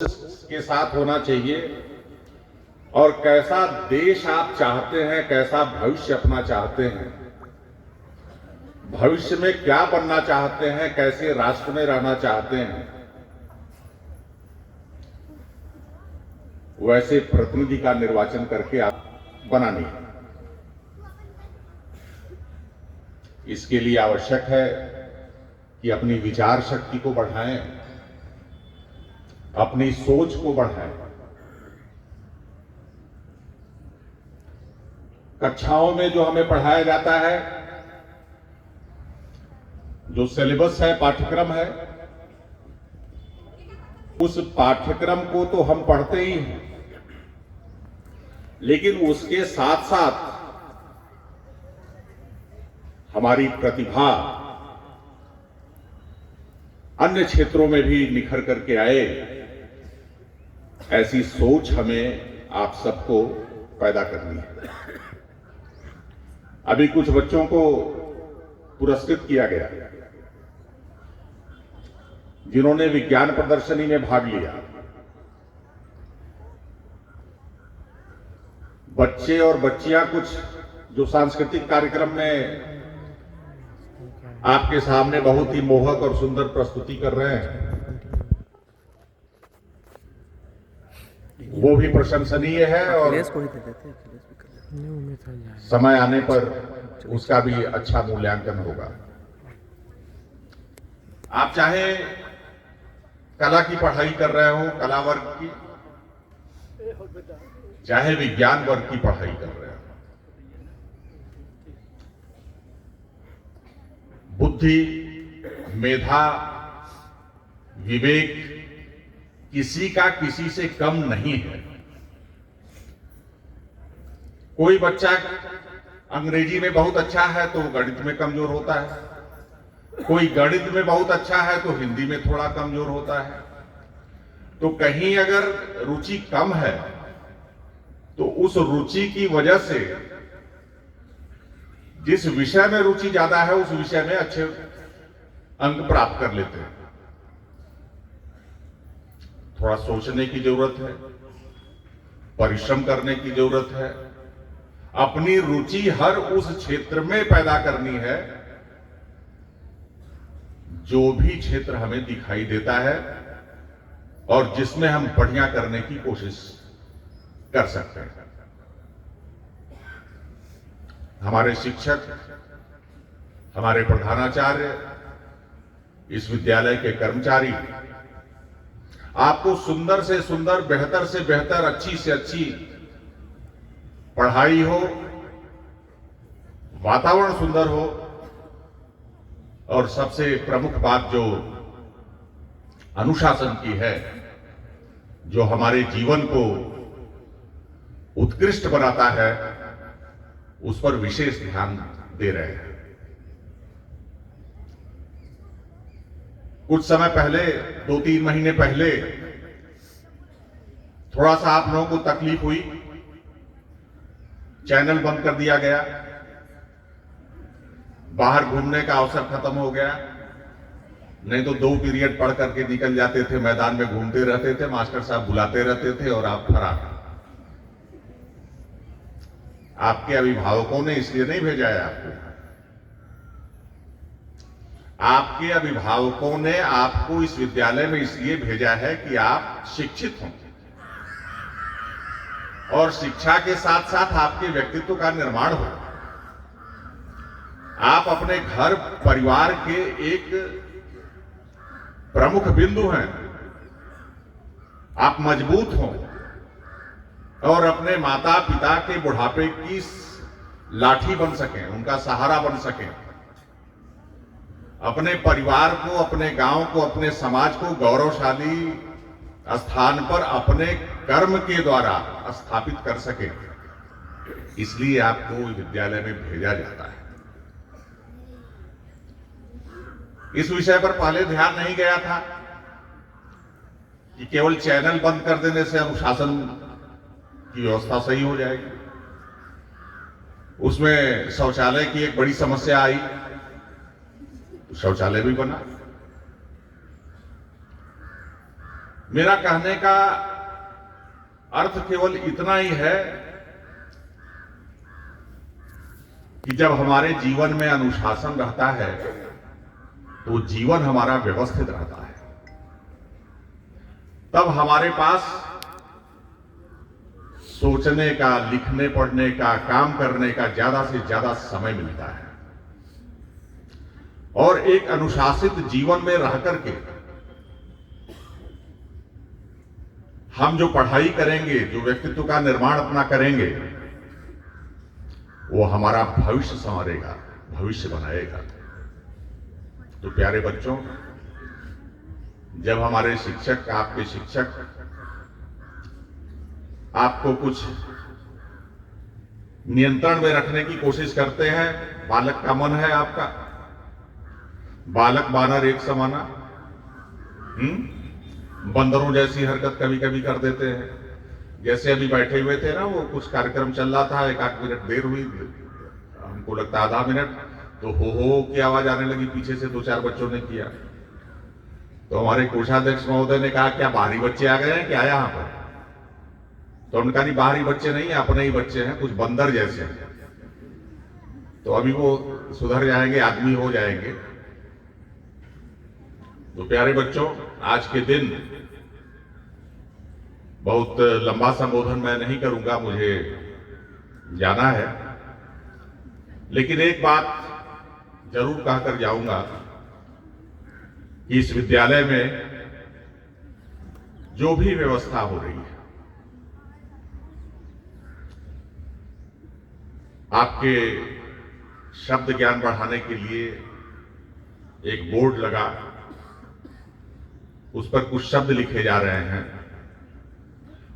के साथ होना चाहिए और कैसा देश आप चाहते हैं, कैसा भविष्य अपना चाहते हैं, भविष्य में क्या बनना चाहते हैं, कैसे राष्ट्र में रहना चाहते हैं, वैसे प्रतिनिधि का निर्वाचन करके आप बनानी है। इसके लिए आवश्यक है कि अपनी विचार शक्ति को बढ़ाएं, अपनी सोच को बढ़ाएं। कक्षाओं में जो हमें पढ़ाया जाता है, जो सिलेबस है, पाठ्यक्रम है, उस पाठ्यक्रम को तो हम पढ़ते ही हैं, लेकिन उसके साथ साथ हमारी प्रतिभा अन्य क्षेत्रों में भी निखर करके आए, ऐसी सोच हमें आप सबको पैदा करनी है। अभी कुछ बच्चों को पुरस्कृत किया गया जिन्होंने विज्ञान प्रदर्शनी में भाग लिया। बच्चे और बच्चियां कुछ जो सांस्कृतिक कार्यक्रम में आपके सामने बहुत ही मोहक और सुंदर प्रस्तुति कर रहे हैं, वो भी प्रशंसनीय है और समय आने पर उसका भी अच्छा मूल्यांकन होगा। आप चाहे कला की पढ़ाई कर रहे हो, कला वर्ग की, चाहे विज्ञान वर्ग की पढ़ाई कर रहे हो, बुद्धि, मेधा, विवेक किसी का किसी से कम नहीं है। कोई बच्चा अंग्रेजी में बहुत अच्छा है तो गणित में कमजोर होता है, कोई गणित में बहुत अच्छा है तो हिंदी में थोड़ा कमजोर होता है। तो कहीं अगर रुचि कम है तो उस रुचि की वजह से जिस विषय में रुचि ज्यादा है उस विषय में अच्छे अंक प्राप्त कर लेते हैं। थोड़ा सोचने की जरूरत है, परिश्रम करने की जरूरत है, अपनी रुचि हर उस क्षेत्र में पैदा करनी है जो भी क्षेत्र हमें दिखाई देता है और जिसमें हम बढ़िया करने की कोशिश कर सकते हैं। हमारे शिक्षक, हमारे प्रधानाचार्य, इस विद्यालय के कर्मचारी आपको सुंदर से सुंदर, बेहतर से बेहतर, अच्छी से अच्छी पढ़ाई हो, वातावरण सुंदर हो और सबसे प्रमुख बात जो अनुशासन की है, जो हमारे जीवन को उत्कृष्ट बनाता है, उस पर विशेष ध्यान दे रहे हैं। कुछ समय पहले, 2-3 महीने पहले, थोड़ा सा आप लोगों को तकलीफ हुई, चैनल बंद कर दिया गया, बाहर घूमने का अवसर खत्म हो गया। नहीं तो 2 पीरियड पढ़ करके निकल जाते थे, मैदान में घूमते रहते थे, मास्टर साहब बुलाते रहते थे और आप फरार। आपके अभिभावकों ने इसलिए नहीं भेजा है आपको, आपके अभिभावकों ने आपको इस विद्यालय में इसलिए भेजा है कि आप शिक्षित हों और शिक्षा के साथ साथ आपके व्यक्तित्व का निर्माण हो। आप अपने घर परिवार के एक प्रमुख बिंदु हैं, आप मजबूत हों और अपने माता पिता के बुढ़ापे की लाठी बन सकें, उनका सहारा बन सकें, अपने परिवार को, अपने गांव को, अपने समाज को गौरवशाली स्थान पर अपने कर्म के द्वारा स्थापित कर सके। इसलिए आपको विद्यालय में भेजा जाता है। इस विषय पर पहले ध्यान नहीं गया था कि केवल चैनल बंद कर देने से अनुशासन की व्यवस्था सही हो जाएगी। उसमें शौचालय की एक बड़ी समस्या आई, शौचालय भी बना। मेरा कहने का अर्थ केवल इतना ही है कि जब हमारे जीवन में अनुशासन रहता है तो जीवन हमारा व्यवस्थित रहता है, तब हमारे पास सोचने का, लिखने पढ़ने का, काम करने का ज्यादा से ज्यादा समय मिलता है। और एक अनुशासित जीवन में रह करके हम जो पढ़ाई करेंगे, जो व्यक्तित्व का निर्माण अपना करेंगे, वो हमारा भविष्य संवारेगा, भविष्य बनाएगा। तो प्यारे बच्चों, जब हमारे शिक्षक, आपके शिक्षक आपको कुछ नियंत्रण में रखने की कोशिश करते हैं, बालक का मन है आपका, बालक बानर एक समाना, बंदरों जैसी हरकत कभी कभी कर देते हैं। जैसे अभी बैठे हुए थे ना, वो कुछ कार्यक्रम चल रहा था, 1-8 मिनट देर हुई, हमको लगता आधा मिनट, तो हो की आवाज आने लगी पीछे से, 2-4 बच्चों ने किया। तो हमारे कोषाध्यक्ष महोदय ने कहा, क्या बाहरी बच्चे आ गए हैं क्या यहाँ पर? तो उन्होंने कहा, नहीं बाहरी बच्चे नहीं है, अपने ही बच्चे हैं, कुछ बंदर जैसे हैं। तो अभी वो सुधर जाएंगे, आदमी हो जाएंगे। तो प्यारे बच्चों, आज के दिन बहुत लंबा संबोधन मैं नहीं करूंगा, मुझे जाना है, लेकिन एक बात जरूर कहकर जाऊंगा कि इस विद्यालय में जो भी व्यवस्था हो रही है, आपके शब्द ज्ञान बढ़ाने के लिए एक बोर्ड लगा, उस पर कुछ शब्द लिखे जा रहे हैं।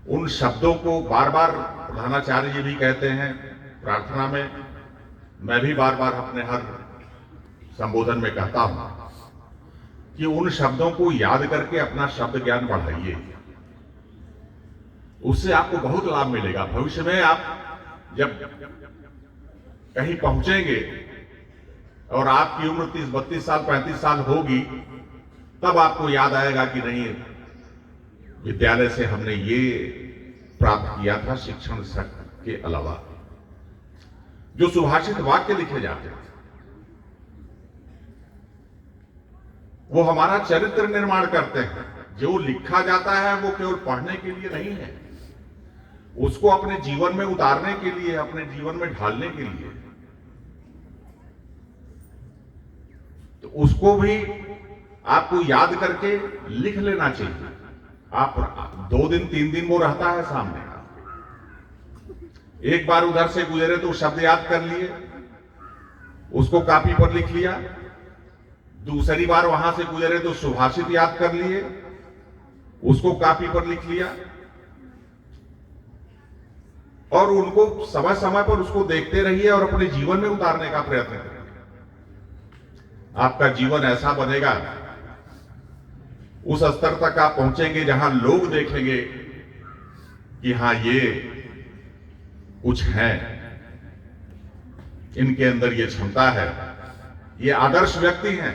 उन शब्दों को बार बार प्रधानाचार्य जी भी कहते हैं प्रार्थना में, मैं भी बार बार अपने हर संबोधन में कहता हूं कि उन शब्दों को याद करके अपना शब्द ज्ञान बढ़ाइए। उससे आपको बहुत लाभ मिलेगा। भविष्य में आप जब कहीं पहुंचेंगे और आपकी उम्र 30-32 साल 35 साल होगी, तब आपको याद आएगा कि नहीं, विद्यालय से हमने ये प्राप्त किया था शिक्षण के अलावा। जो सुभाषित वाक्य लिखे जाते थे, वो हमारा चरित्र निर्माण करते हैं। जो लिखा जाता है वो केवल पढ़ने के लिए नहीं है, उसको अपने जीवन में उतारने के लिए, अपने जीवन में ढालने के लिए। तो उसको भी आपको याद करके लिख लेना चाहिए। आप 2 दिन 3 दिन वो रहता है सामने, एक बार उधर से गुजरे तो शब्द याद कर लिए, उसको कॉपी पर लिख लिया, दूसरी बार वहां से गुजरे तो सुभाषित याद कर लिए, उसको कॉपी पर लिख लिया, और उनको समय समय पर उसको देखते रहिए और अपने जीवन में उतारने का प्रयत्न करिए। आपका जीवन ऐसा बनेगा, उस स्तर तक आप पहुंचेंगे जहां लोग देखेंगे कि हां, ये कुछ है, इनके अंदर ये क्षमता है, ये आदर्श व्यक्ति हैं,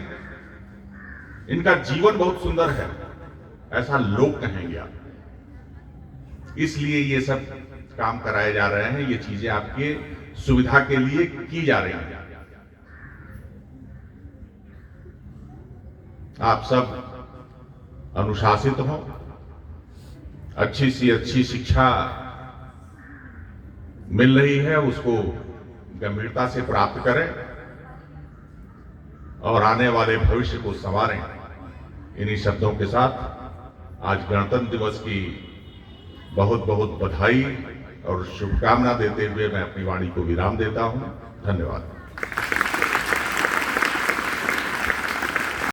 इनका जीवन बहुत सुंदर है, ऐसा लोग कहेंगे आप। इसलिए ये सब काम कराए जा रहे हैं, ये चीजें आपके सुविधा के लिए की जा रही हैं। आप सब अनुशासित हो, अच्छी सी अच्छी शिक्षा मिल रही है, उसको गंभीरता से प्राप्त करें और आने वाले भविष्य को संवारें। इन्हीं शब्दों के साथ आज गणतंत्र दिवस की बहुत बहुत बधाई और शुभकामना देते हुए मैं अपनी वाणी को विराम देता हूं। धन्यवाद।